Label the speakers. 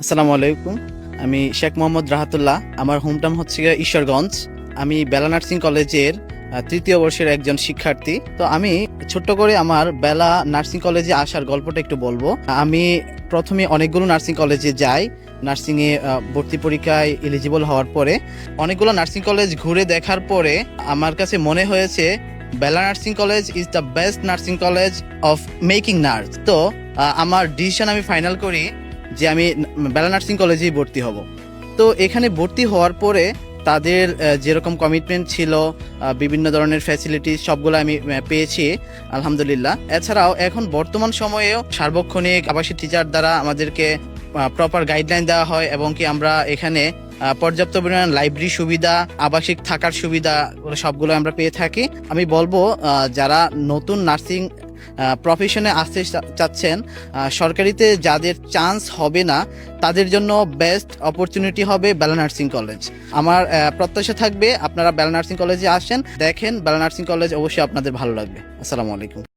Speaker 1: আসসালামু আলাইকুম। আমি শেখ মোহাম্মদ রাহাতুল্লাহ। আমার হোমটাউন হচ্ছে গিয়ে ঈশ্বরগঞ্জ। আমি বেলা নার্সিং কলেজের তৃতীয় বর্ষের একজন শিক্ষার্থী। তো আমি ছোট্ট করে আমার বেলা নার্সিং কলেজে আসার গল্পটা একটু বলবো। আমি প্রথমে অনেকগুলো নার্সিং কলেজে যাই। নার্সিংয়ে ভর্তি পরীক্ষায় এলিজিবল হওয়ার পরে অনেকগুলো নার্সিং কলেজ ঘুরে দেখার পরে আমার কাছে মনে হয়েছে Bela nursing college is the best nursing college of making nurse. তো আমার ডিসিশন আমি ফাইনাল করি যে আমি বেলা নার্সিং কলেজেই ভর্তি হব। তো এখানে ভর্তি হওয়ার পরে তাদের যেরকম কমিটমেন্ট ছিল, বিভিন্ন ধরনের ফ্যাসিলিটি সবগুলো আমি পেয়েছি আলহামদুলিল্লাহ। এছাড়াও এখন বর্তমান সময়েও সার্বক্ষণিক আবাসিক টিচার দ্বারা আমাদেরকে প্রপার গাইডলাইন দেওয়া হয় এবং কি আমরা এখানে পর্যাপ্ত পরিমাণ লাইব্রেরি সুবিধা, আবাসিক থাকার সুবিধা সবগুলো আমরা পেয়ে থাকি। আমি বলবো যারা নতুন নার্সিং প্রফেশনে আসতে চাচ্ছেন, সরকারিতে যাদের চান্স হবে না তাদের জন্য বেস্ট অপরচুনিটি হবে বেলা নার্সিং কলেজ। আমার প্রত্যাশা থাকবে আপনারা বেলা নার্সিং কলেজে আসেন, দেখেন বেলা নার্সিং কলেজ অবশ্যই আপনাদের ভালো লাগবে। আসসালামু আলাইকুম।